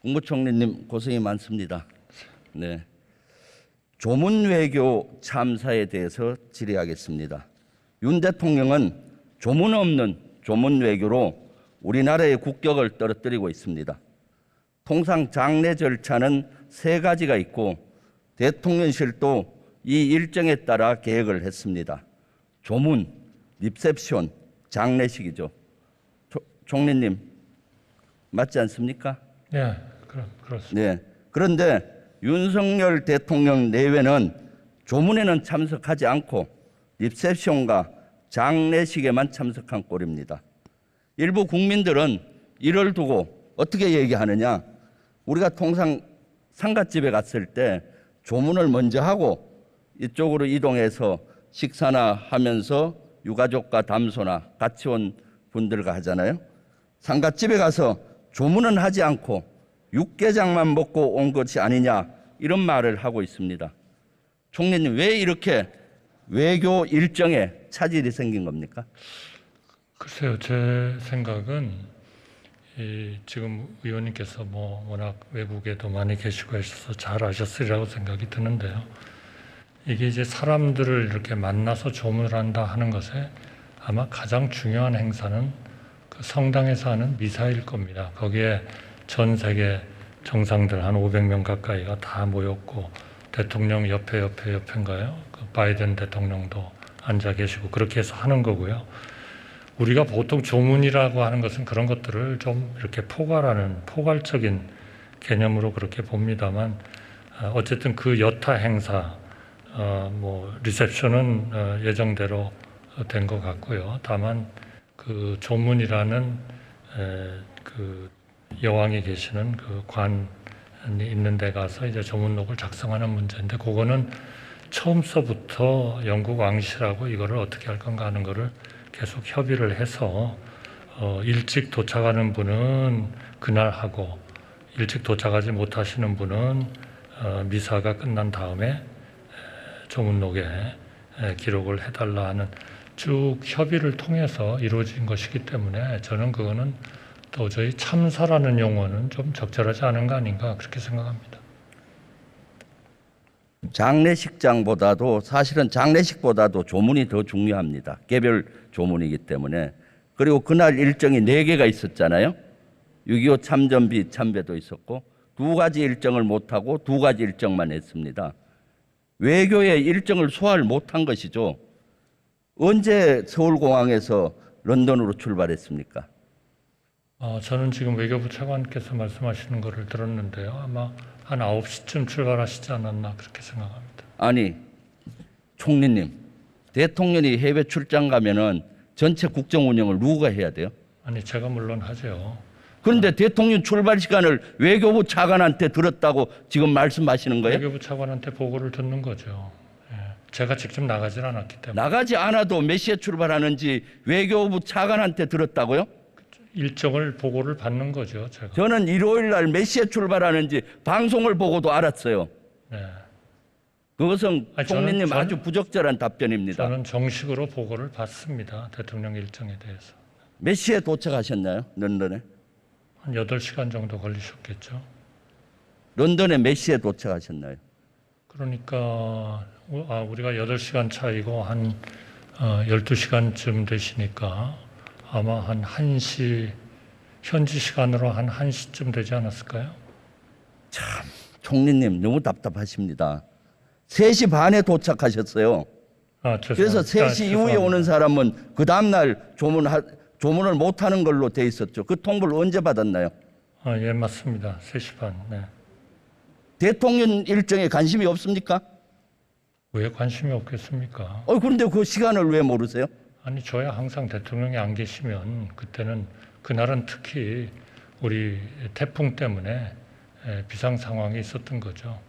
국무총리님 고생이 많습니다. 네, 조문 외교 참사에 대해서 질의하겠습니다. 윤 대통령은 조문 없는 조문 외교로 우리나라의 국격을 떨어뜨리고 있습니다. 통상 장례 절차는 3가지가 있고 대통령실도 이 일정에 따라 계획을 했습니다. 조문, 리셉션, 장례식이죠. 총리님 맞지 않습니까? 네, 그렇습니다. 네. 그런데 윤석열 대통령 내외는 조문에는 참석하지 않고 리셉션과 장례식에만 참석한 꼴입니다. 일부 국민들은 이를 두고 어떻게 얘기하느냐? 우리가 통상 상갓집에 갔을 때 조문을 먼저 하고 이쪽으로 이동해서 식사나 하면서 유가족과 담소나 같이 온 분들과 하잖아요. 상갓집에 가서 조문은 하지 않고 육개장만 먹고 온 것이 아니냐 이런 말을 하고 있습니다. 총리님, 왜 이렇게 외교 일정에 차질이 생긴 겁니까? 글쎄요, 제 생각은 지금 의원님께서 워낙 외국에도 많이 계시고 하셔서 잘 아셨으리라고 생각이 드는데요. 이게 이제 사람들을 이렇게 만나서 조문을 한다 하는 것에 아마 가장 중요한 행사는 그 성당에서 하는 미사일 겁니다. 거기에 전 세계 정상들 한 500명 가까이가 다 모였고 대통령 옆인가요? 그 바이든 대통령도 앉아 계시고 그렇게 해서 하는 거고요. 우리가 보통 조문이라고 하는 것은 그런 것들을 좀 이렇게 포괄적인 개념으로 그렇게 봅니다만 어쨌든 그 여타 행사, 리셉션은 예정대로 된 것 같고요. 다만 그 조문이라는 그 여왕이 계시는 그 관이 있는 데 가서 이제 조문록을 작성하는 문제인데 그거는 처음서부터 영국 왕실하고 이거를 어떻게 할 건가 하는 거를 계속 협의를 해서 일찍 도착하는 분은 그날 하고 일찍 도착하지 못하시는 분은 미사가 끝난 다음에 조문록에 기록을 해달라 하는 쭉 협의를 통해서 이루어진 것이기 때문에 저는 그거는 도저히 참사라는 용어는 좀 적절하지 않은 거 아닌가 그렇게 생각합니다. 장례식장보다도 사실은 장례식보다도 조문이 더 중요합니다. 개별 조문이기 때문에. 그리고 그날 일정이 4개가 있었잖아요. 6.25 참전비 참배도 있었고 2가지 일정을 못하고 2가지 일정만 했습니다. 외교의 일정을 소화를 못한 것이죠. 언제 서울공항에서 런던으로 출발했습니까? 저는 지금 외교부 차관께서 말씀하시는 거를 들었는데요. 아마 한 9시쯤 출발하시지 않았나 그렇게 생각합니다. 아니, 총리님, 대통령이 해외 출장 가면은 전체 국정 운영을 누가 해야 돼요? 아니, 제가 물론 하죠. 그런데 대통령 출발 시간을 외교부 차관한테 들었다고 지금 말씀하시는 거예요? 외교부 차관한테 보고를 듣는 거죠. 예. 제가 직접 나가질 않았기 때문에. 나가지 않아도 몇 시에 출발하는지 외교부 차관한테 들었다고요? 일정을 보고를 받는 거죠, 제가. 저는 일요일 날 몇 시에 출발하는지 방송을 보고도 알았어요. 네. 그것은 총리님 아주 부적절한 답변입니다. 저는 정식으로 보고를 받습니다. 대통령 일정에 대해서. 몇 시에 도착하셨나요? 런던에? 한 8시간 정도 걸리셨겠죠. 런던에 몇 시에 도착하셨나요? 그러니까 우리가 8시간 차이고 한 12시간쯤 되시니까 아마 한 1시, 현지 시간으로 한 1시쯤 되지 않았을까요? 참, 총리님 너무 답답하십니다. 3시 반에 도착하셨어요. 그래서 3시 이후에 오는 사람은 그 다음날 조문을 못하는 걸로 돼 있었죠. 그 통보를 언제 받았나요? 예, 맞습니다. 3시 반. 네. 대통령 일정에 관심이 없습니까? 왜 관심이 없겠습니까? 그런데 그 시간을 왜 모르세요? 아니, 저야 항상 대통령이 안 계시면 그날은 특히 우리 태풍 때문에 비상 상황이 있었던 거죠.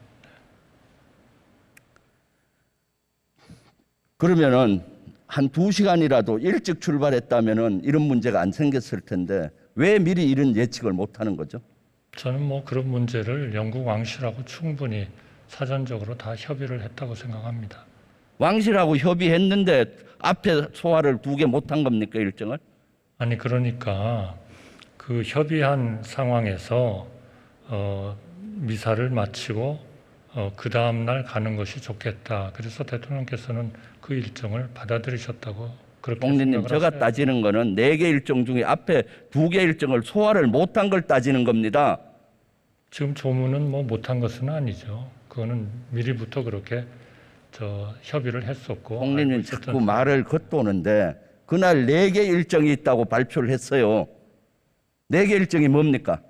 그러면은 한 2시간이라도 일찍 출발했다면은 이런 문제가 안 생겼을 텐데 왜 미리 이런 예측을 못 하는 거죠? 저는 그런 문제를 영국 왕실하고 충분히 사전적으로 다 협의를 했다고 생각합니다. 왕실하고 협의했는데 앞에 소화를 2개 못한 겁니까, 일정을? 아니, 그러니까 그 협의한 상황에서 미사를 마치고 그 다음 날 가는 것이 좋겠다. 그래서 대통령께서는 그 일정을 받아들이셨다고 그렇게 총리님, 생각을 제가 하세요. 따지는 거는 4개 일정 중에 앞에 2개 일정을 소화를 못한 걸 따지는 겁니다. 지금 조문은 뭐 못한 것은 아니죠. 그거는 미리부터 그렇게 협의를 했었고. 총리님 알고 있었던 자꾸 말을 겉도는데 그날 4개 일정이 있다고 발표를 했어요. 4개 일정이 뭡니까?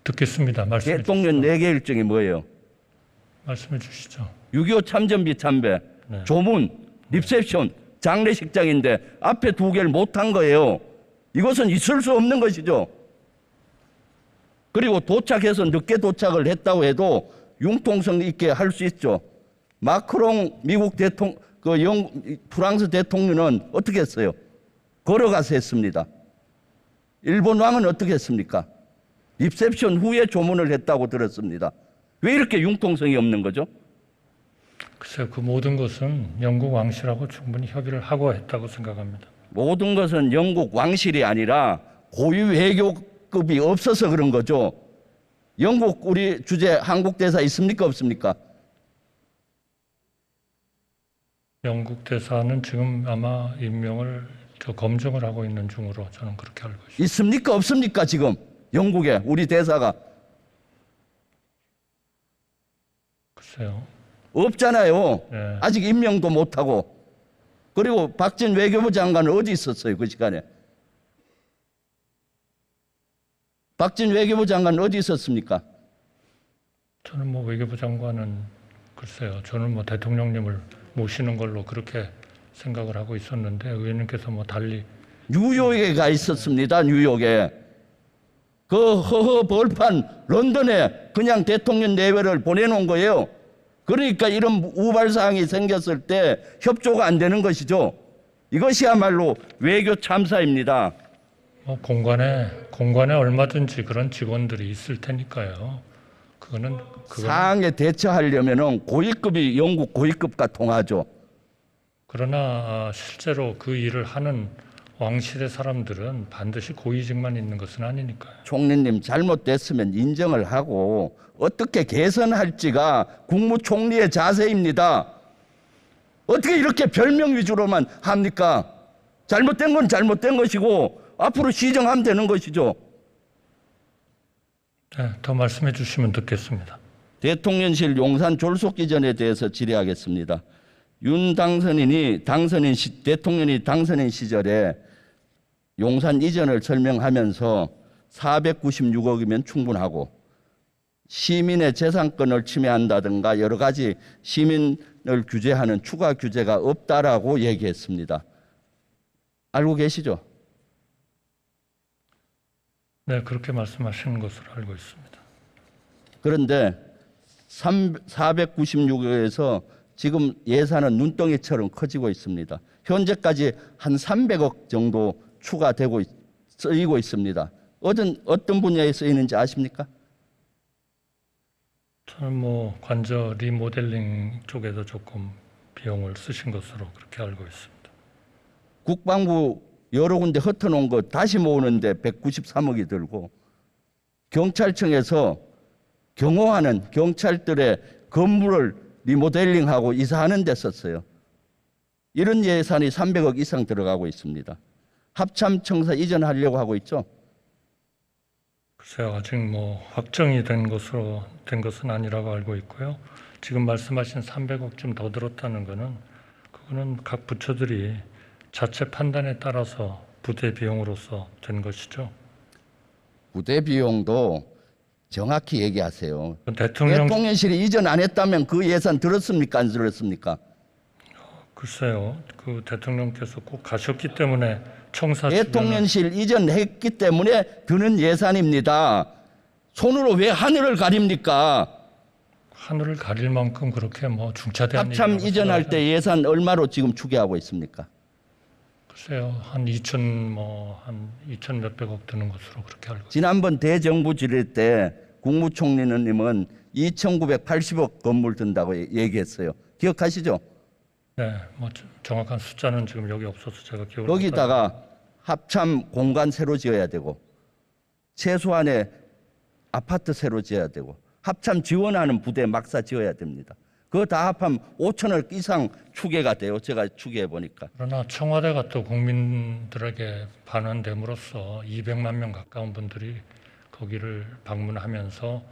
듣겠습니다. 말씀해 대통령 주시죠. 4개 일정이 뭐예요? 말씀해 주시죠. 6.25 참전비 참배, 네. 조문, 리셉션, 장례식장인데 앞에 2개를 못한 거예요. 이것은 있을 수 없는 것이죠. 그리고 도착해서 늦게 도착을 했다고 해도 융통성 있게 할 수 있죠. 마크롱 미국 대통령, 프랑스 대통령은 어떻게 했어요? 걸어가서 했습니다. 일본 왕은 어떻게 했습니까? 리셉션 후에 조문을 했다고 들었습니다. 왜 이렇게 융통성이 없는 거죠? 글쎄요, 그 모든 것은 영국 왕실하고 충분히 협의를 하고 했다고 생각합니다. 모든 것은 영국 왕실이 아니라 고위 외교급이 없어서 그런 거죠. 영국 우리 주재 한국 대사 있습니까 없습니까? 영국 대사는 지금 아마 임명을 검증을 하고 있는 중으로 저는 그렇게 알고 있습니다. 있습니까 없습니까 지금 영국에 우리 대사가 글쎄요. 없잖아요. 네. 아직 임명도 못하고. 그리고 박진 외교부 장관은 어디 있었어요 그 시간에? 박진 외교부 장관은 어디 있었습니까? 저는 뭐 외교부 장관은 글쎄요. 저는 뭐 대통령님을 모시는 걸로 그렇게 생각을 하고 있었는데 의원님께서 뭐 달리. 뉴욕에 가 있었습니다. 뉴욕에. 그 허허 벌판 런던에 그냥 대통령 내외를 보내놓은 거예요. 그러니까 이런 우발사항이 생겼을 때 협조가 안 되는 것이죠. 이것이야말로 외교 참사입니다. 뭐 공관에 얼마든지 그런 직원들이 있을 테니까요. 그거는 사항에 대처하려면은 고위급이 영국 고위급과 통하죠. 그러나 실제로 그 일을 하는 왕실의 사람들은 반드시 고위직만 있는 것은 아니니까요. 총리님 잘못됐으면 인정을 하고 어떻게 개선할지가 국무총리의 자세입니다. 어떻게 이렇게 별명 위주로만 합니까? 잘못된 건 잘못된 것이고 앞으로 시정하면 되는 것이죠. 네, 더 말씀해 주시면 듣겠습니다. 대통령실 용산 졸속 기전에 대해서 질의하겠습니다. 윤 당선인이 대통령이 당선인 시절에 용산 이전을 설명하면서 496억이면 충분하고 시민의 재산권을 침해한다든가 여러 가지 시민을 규제하는 추가 규제가 없다라고 얘기했습니다. 알고 계시죠? 네, 그렇게 말씀하시는 것으로 알고 있습니다. 그런데 496억에서 지금 예산은 눈덩이처럼 커지고 있습니다. 현재까지 한 300억 정도 추가되고 쓰이고 있습니다. 어떤 분야에 쓰이는지 아십니까? 저는 뭐 관저 리모델링 쪽에도 조금 비용을 쓰신 것으로 그렇게 알고 있습니다. 국방부 여러 군데 흩어놓은 거 다시 모으는데 193억이 들고 경찰청에서 경호하는 경찰들의 건물을 리모델링하고 이사하는 데 썼어요. 이런 예산이 300억 이상 들어가고 있습니다. 합참청사 이전하려고 하고 있죠. 글쎄요, 아직 뭐 확정이 된 것은 아니라고 알고 있고요. 지금 말씀하신 300억 좀 더 들었다는 그거는 각 부처들이 자체 판단에 따라서 부대 비용으로서 된 것이죠. 부대 비용도 정확히 얘기하세요. 대통령실이 이전 안 했다면 그 예산 들었습니까? 안 들었습니까? 글쎄요, 그 대통령께서 꼭 가셨기 때문에 청사 대통령실 이전했기 때문에 드는 예산입니다. 손으로 왜 하늘을 가립니까? 하늘을 가릴 만큼 그렇게 뭐 중차대한 합참 얘기라고 이전할 생각하지 때 예산 얼마로 지금 추계하고 있습니까? 글쎄요, 한 2천 몇백억 드는 것으로 그렇게 알고 있습니다. 지난번 대정부 질의 때 국무총리님은 2,980억 건물 든다고 얘기했어요. 기억하시죠? 네, 뭐 정확한 숫자는 지금 여기 없어서 제가 기억을 거기다가 합참 공간 새로 지어야 되고 최소한의 아파트 새로 지어야 되고 합참 지원하는 부대 막사 지어야 됩니다. 그거 다 합하면 5천억 이상 추계가 돼요. 제가 추계해 보니까. 그러나 청와대가 또 국민들에게 반환됨으로써 200만 명 가까운 분들이 거기를 방문하면서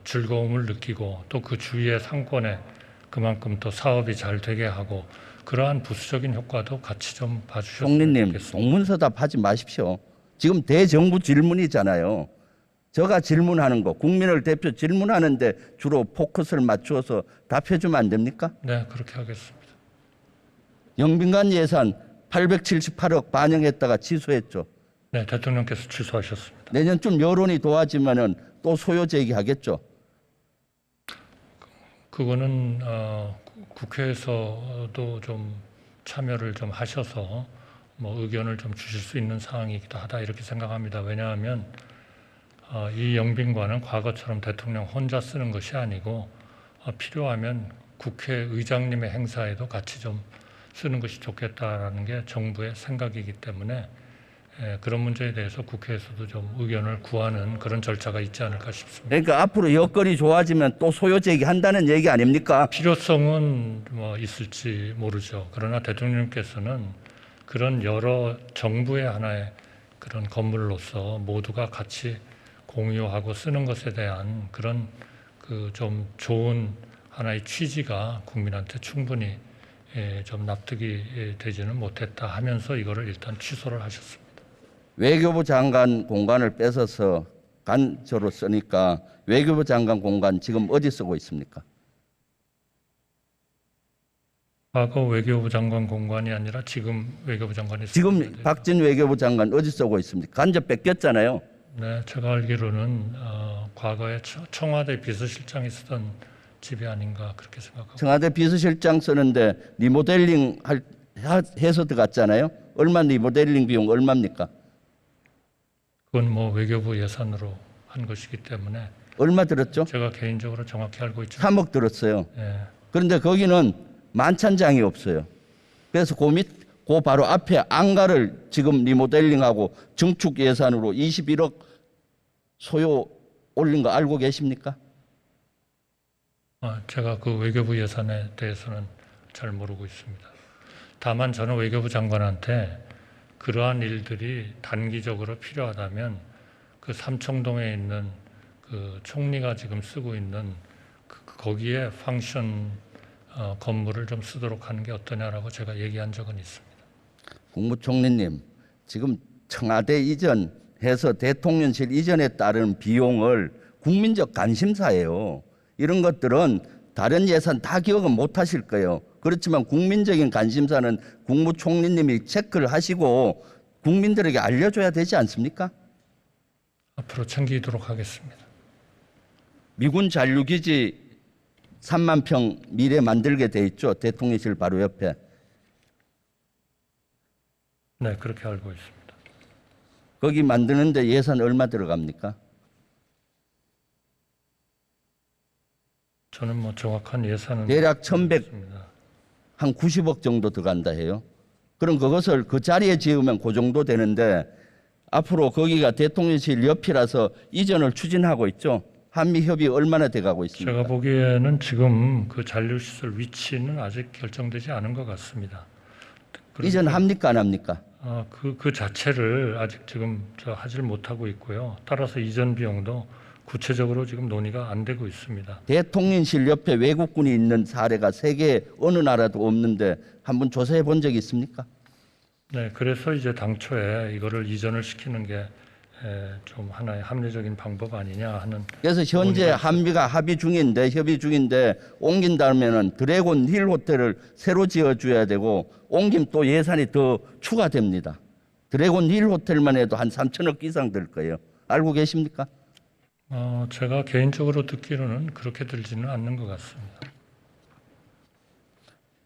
즐거움을 느끼고 또 그 주위의 상권에 그만큼 또 사업이 잘 되게 하고 그러한 부수적인 효과도 같이 좀 봐주셨으면 총리님, 좋겠습니다. 동문서답 하지 마십시오. 지금 대정부 질문이잖아요. 제가 질문하는 거, 국민을 대표 질문하는데 주로 포커스를 맞추어서 답해주면 안 됩니까? 네, 그렇게 하겠습니다. 영빈관 예산 878억 반영했다가 취소했죠. 네, 대통령께서 취소하셨습니다. 내년쯤 여론이 도와지면은 또 소요 제기하겠죠. 그거는 국회에서도 좀 참여를 좀 하셔서 뭐 의견을 좀 주실 수 있는 사항이기도 하다 이렇게 생각합니다. 왜냐하면 이 영빈관은 과거처럼 대통령 혼자 쓰는 것이 아니고 필요하면 국회의장님의 행사에도 같이 좀 쓰는 것이 좋겠다라는 게 정부의 생각이기 때문에 그런 문제에 대해서 국회에서도 좀 의견을 구하는 그런 절차가 있지 않을까 싶습니다. 그러니까 앞으로 여건이 좋아지면 또 소요 제기한다는 얘기 아닙니까? 필요성은 뭐 있을지 모르죠. 그러나 대통령께서는 그런 여러 정부의 하나의 그런 건물로서 모두가 같이 공유하고 쓰는 것에 대한 그런 그 좀 좋은 하나의 취지가 국민한테 충분히 좀 납득이 되지는 못했다 하면서 이거를 일단 취소를 하셨습니다. 외교부 장관 공간을 뺏어서 간저로 쓰니까 외교부 장관 공간 지금 어디 쓰고 있습니까? 과거 외교부 장관 공간이 아니라 지금 외교부 장관이 지금 쓰고 있는데요. 박진 외교부 장관 어디 쓰고 있습니까? 간접 뺏겼잖아요. 네, 제가 알기로는 과거에 청와대 비서실장이 쓰던 집이 아닌가 그렇게 생각하고 청와대 비서실장 쓰는데 리모델링 해서 들어갔잖아요. 얼마 리모델링 비용 얼마입니까? 그건 뭐 외교부 예산으로 한 것이기 때문에 얼마 들었죠? 제가 개인적으로 정확히 알고 있죠. 3억 들었어요. 예, 그런데 거기는 만찬장이 없어요. 그래서 그 바로 앞에 안가를 지금 리모델링하고 증축 예산으로 21억 소요 올린 거 알고 계십니까? 제가 그 외교부 예산에 대해서는 잘 모르고 있습니다. 다만 저는 외교부 장관한테 그러한 일들이 단기적으로 필요하다면 그 삼청동에 있는 그 총리가 지금 쓰고 있는 거기에 펑션 건물을 좀 쓰도록 하는 게 어떠냐라고 제가 얘기한 적은 있습니다. 국무총리님, 지금 청와대 이전해서 대통령실 이전에 따른 비용을 국민적 관심사예요. 이런 것들은 다른 예산 다 기억은 못 하실 거예요. 그렇지만 국민적인 관심사는 국무총리님이 체크를 하시고 국민들에게 알려줘야 되지 않습니까? 앞으로 챙기도록 하겠습니다. 미군 잔류기지 3만 평 미래 만들게 돼 있죠. 대통령실 바로 옆에. 네, 그렇게 알고 있습니다. 거기 만드는데 예산 얼마 들어갑니까? 저는 뭐 정확한 예산은 대략 1,100, 없습니다. 한 90억 정도 들어간다 해요. 그럼 그것을 그 자리에 지으면 그 정도 되는데 앞으로 거기가 대통령실 옆이라서 이전을 추진하고 있죠. 한미 협의 얼마나 돼가고 있습니까? 제가 보기에는 지금 그 잔류시설 위치는 아직 결정되지 않은 것 같습니다. 이전합니까 안 합니까? 그 자체를 아직 지금 하질 못하고 있고요. 따라서 이전 비용도 구체적으로 지금 논의가 안 되고 있습니다. 대통령실 옆에 외국군이 있는 사례가 세계 어느 나라도 없는데 한번 조사해 본 적이 있습니까? 네, 그래서 이제 당초에 이거를 이전을 시키는 게 좀 하나의 합리적인 방법 아니냐 하는. 그래서 현재 한미가 협의 중인데 옮긴다면은 드래곤 힐 호텔을 새로 지어줘야 되고 옮김 또 예산이 더 추가됩니다. 드래곤 힐 호텔만 해도 한 3천억 이상 들 거예요. 알고 계십니까? 제가 개인적으로 듣기로는 그렇게 들지는 않는 것 같습니다.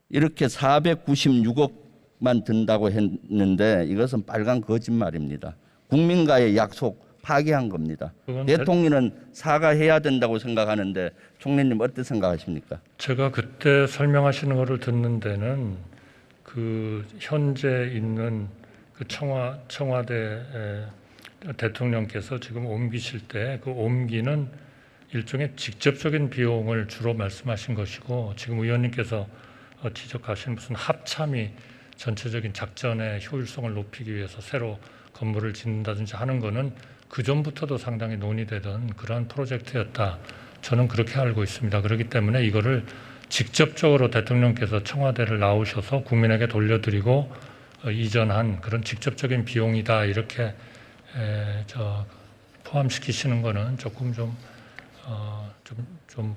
이렇게 496억만 든다고 했는데 이것은 빨간 거짓말입니다. 국민과의 약속 파기한 겁니다. 대통령은 사과해야 된다고 생각하는데 총리님 어떻게 생각하십니까? 제가 그때 설명하시는 것을 듣는 데는 그 현재 있는 그 청와대 대통령께서 지금 옮기실 때 그 옮기는 일종의 직접적인 비용을 주로 말씀하신 것이고, 지금 의원님께서 지적하신 무슨 합참이 전체적인 작전의 효율성을 높이기 위해서 새로 건물을 짓는다든지 하는 거는 그 전부터도 상당히 논의되던 그러한 프로젝트였다. 저는 그렇게 알고 있습니다. 그렇기 때문에 이거를 직접적으로 대통령께서 청와대를 나오셔서 국민에게 돌려드리고 이전한 그런 직접적인 비용이다 이렇게 포함시키시는 거는 조금 좀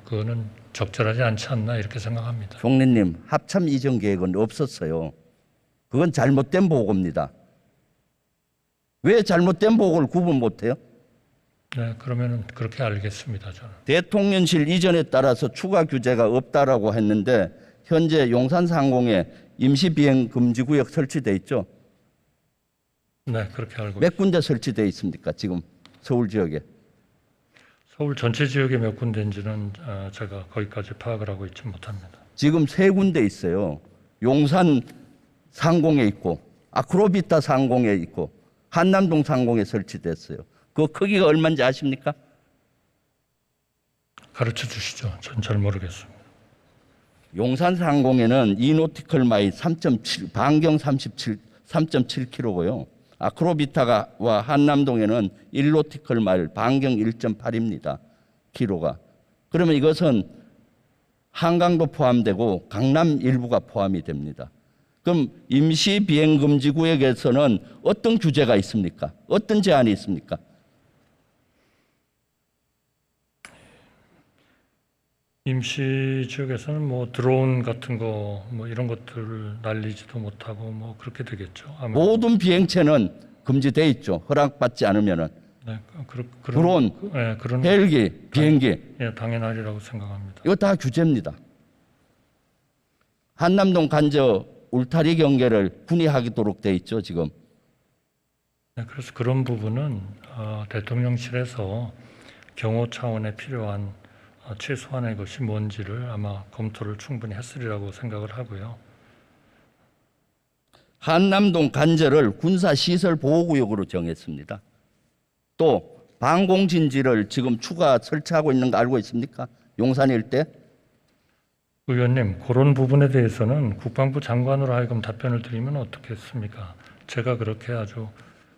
그거는 적절하지 않지 않나 이렇게 생각합니다. 총리님, 합참 이전 계획은 없었어요. 그건 잘못된 보고입니다. 왜 잘못된 보고를 구분 못해요? 네, 그러면은 그렇게 알겠습니다. 저는. 대통령실 이전에 따라서 추가 규제가 없다라고 했는데 현재 용산 상공에 임시 비행 금지 구역 설치돼 있죠? 네, 그렇게 알고 몇 군데 설치돼 있습니까? 지금 서울 지역에. 서울 전체 지역에 몇 군데인지는 제가 거기까지 파악을 하고 있지 못합니다. 지금 3군데 있어요. 용산 상공에 있고 아크로비타 상공에 있고 한남동 상공에 설치됐어요. 그 크기가 얼마인지 아십니까? 가르쳐 주시죠. 전 잘 모르겠습니다. 용산 상공에는 이노티컬 마일 3.7 반경 3.7km고요. 아크로비타와 한남동에는 1노티컬 마일 반경 1.8입니다. 키로가. 그러면 이것은 한강도 포함되고 강남 일부가 포함이 됩니다. 그럼 임시 비행 금지 구역에서는 어떤 규제가 있습니까? 어떤 제한이 있습니까? 임시 지역에서는 뭐 드론 같은 거 뭐 이런 것들을 날리지도 못하고 뭐 그렇게 되겠죠. 아무래도. 모든 비행체는 금지돼 있죠. 허락받지 않으면은. 네, 드론, 네, 그런 헬기, 비행기. 예, 당연하리라고 생각합니다. 이거 다 규제입니다. 한남동 간저 울타리 경계를 군의하도록 돼 있죠, 지금. 네, 그래서 그런 부분은 대통령실에서 경호 차원에 필요한 최소한의 것이 뭔지를 아마 검토를 충분히 했으리라고 생각을 하고요. 한남동 간저를 군사시설 보호구역으로 정했습니다. 또 방공진지를 지금 추가 설치하고 있는 거 알고 있습니까? 용산 일대? 의원님, 그런 부분에 대해서는 국방부 장관으로 하여금 답변을 드리면 어떻겠습니까? 제가 그렇게 아주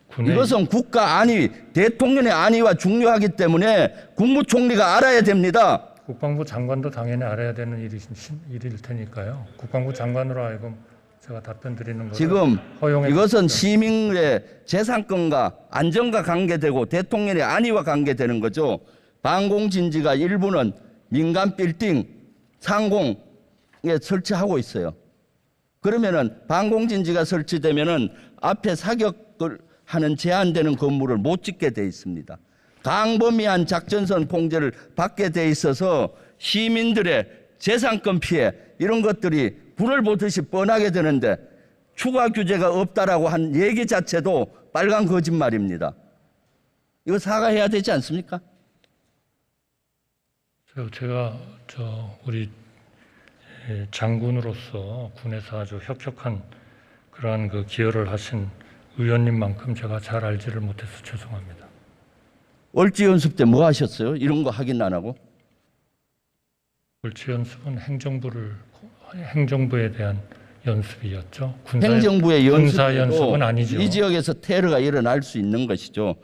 군의 이것은 국가 안위, 대통령의 안위와 중요하기 때문에 국무총리가 알아야 됩니다. 국방부 장관도 당연히 알아야 되는 일일 테니까요. 국방부 장관으로 하여금 제가 답변 드리는 거를 지금 허용해 이것은 주십시오. 시민의 재산권과 안전과 관계되고 대통령의 안위와 관계되는 거죠. 방공진지가 일부는 민간 빌딩, 상공에 설치하고 있어요. 그러면은 방공진지가 설치되면은 앞에 사격을 하는 제한되는 건물을 못 짓게 돼 있습니다. 강범위한 작전선 통제를 받게 돼 있어서 시민들의 재산권 피해 이런 것들이 불을 보듯이 뻔하게 되는데 추가 규제가 없다라고 한 얘기 자체도 빨간 거짓말입니다. 이거 사과해야 되지 않습니까? 제가 우리 장군으로서 군에서 아주 혁혁한 그러한 그 기여를 하신 의원님만큼 제가 잘 알지를 못해서 죄송합니다. 월지 연습 때 뭐 하셨어요? 이런 거 확인 안 하고? 월지 연습은 행정부에 대한 연습이었죠. 행정부의 군사 연습은 아니죠. 이 지역에서 테러가 일어날 수 있는 것이죠.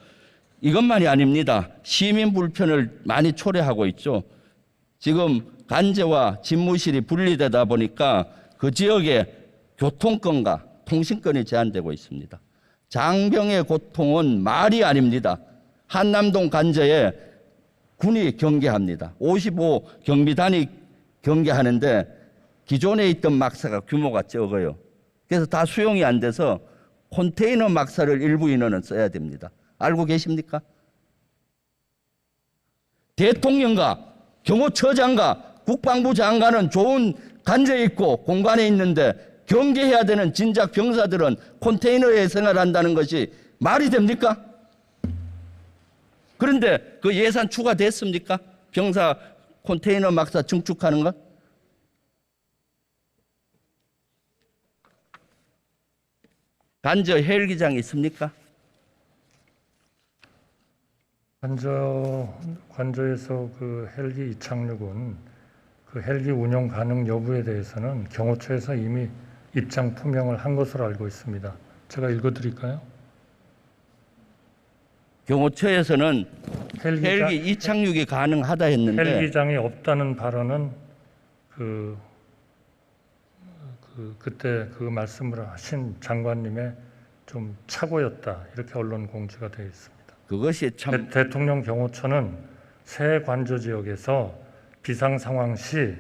이것만이 아닙니다. 시민 불편을 많이 초래하고 있죠. 지금 간제와 집무실이 분리되다 보니까 그 지역에 교통권과 통신권이 제한되고 있습니다. 장병의 고통은 말이 아닙니다. 한남동 간제에 군이 경계합니다. 55 경비단이 경계하는데 기존에 있던 막사가 규모가 적어요. 그래서 다 수용이 안 돼서 컨테이너 막사를 일부 인원은 써야 됩니다. 알고 계십니까? 대통령과 경호처장과 국방부 장관은 좋은 간제에 있고 공간에 있는데 경계해야 되는 진작 병사들은 컨테이너에 생활한다는 것이 말이 됩니까? 그런데 그 예산 추가됐습니까? 병사 컨테이너 막사 증축하는 것? 간저 헬기장이 있습니까? 관저에서 그 헬기 이착륙은 그 헬기 운용 가능 여부에 대해서는 경호처에서 이미 입장 표명을 한 것으로 알고 있습니다. 제가 읽어드릴까요? 경호처에서는 헬기 이착륙이 가능하다 했는데 헬기장이 없다는 발언은 그때 그 말씀을 하신 장관님의 좀 착오였다, 이렇게 언론 공지가 되어 있습니다. 그것이 참 대통령 경호처는 새 관저 지역에서 비상 상황 시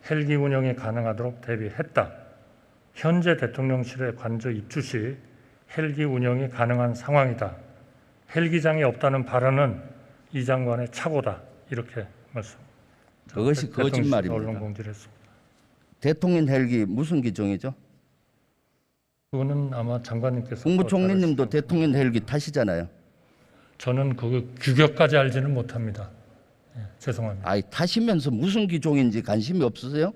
헬기 운영이 가능하도록 대비했다. 현재 대통령실의 관저 입주 시 헬기 운영이 가능한 상황이다. 헬기장이 없다는 발언은 이 장관의 착오다, 이렇게 말씀. 그것이 거짓말입니다. 언론 공지를 했습니다. 대통령 헬기 무슨 기종이죠? 그거는 아마 장관님께서 국무총리님도 대통령 헬기 타시잖아요. 저는 그 규격까지 알지는 못합니다. 예, 죄송합니다. 아이, 타시면서 무슨 기종인지 관심이 없으세요?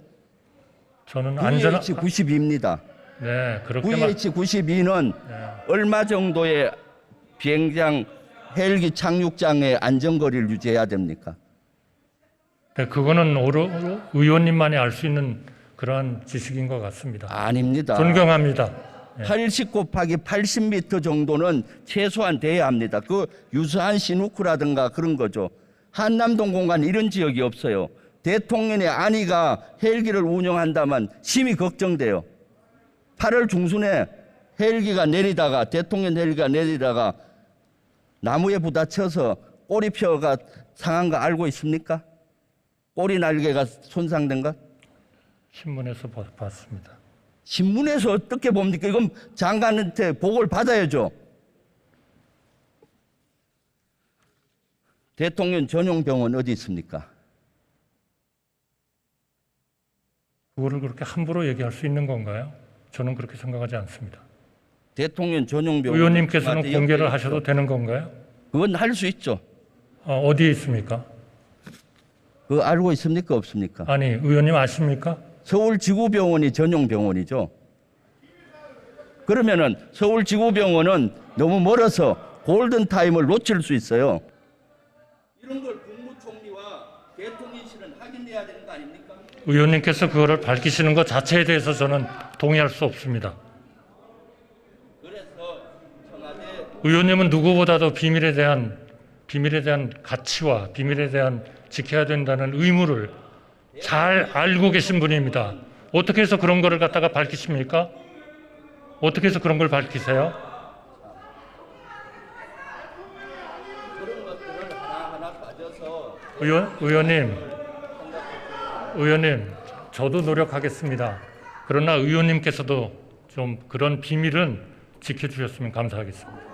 저는 안전한 VH-92입니다. 네, 그렇게 VH-92는 얼마 정도의 비행장 헬기 착륙장의 안전거리를 유지해야 됩니까? 네, 그거는 의원님만이 알 수 있는 그러한 지식인 것 같습니다. 아닙니다. 존경합니다. 80 곱하기 80m 정도는 최소한 돼야 합니다. 그 유사한 시누크라든가 그런 거죠. 한남동 공간 이런 지역이 없어요. 대통령의 안위가 헬기를 운영한다면 심히 걱정돼요. 8월 중순에 헬기가 내리다가 대통령 헬기가 내리다가 나무에 부딪혀서 꼬리뼈가 상한 거 알고 있습니까? 꼬리 날개가 손상된 것? 신문에서 봤습니다. 신문에서 어떻게 봅니까? 이건 장관한테 보고를 받아야죠. 대통령 전용 병원 어디 있습니까? 그거를 그렇게 함부로 얘기할 수 있는 건가요? 저는 그렇게 생각하지 않습니다. 대통령 전용 병원 의원님께서는 공개를 하셔도 되는 건가요? 그건 할 수 있죠. 어디에 있습니까? 그거 알고 있습니까? 없습니까? 아니, 의원님 아십니까? 서울지구병원이 전용 병원이죠. 그러면은 서울지구병원은 너무 멀어서 골든타임을 놓칠 수 있어요. 이런 걸 국무총리와 대통령실은 확인해야 되는 거 아닙니까? 의원님께서 그거를 밝히시는 것 자체에 대해서 저는 동의할 수 없습니다. 그래서 청와대 의원님은 누구보다도 비밀에 대한 가치와 비밀에 대한 지켜야 된다는 의무를 잘 알고 계신 분입니다. 어떻게 해서 그런 거를 갖다가 밝히십니까? 어떻게 해서 그런 걸 밝히세요? 그런 것들을 하나하나 빠져서 의원님, 저도 노력하겠습니다. 그러나 의원님께서도 좀 그런 비밀은 지켜주셨으면 감사하겠습니다.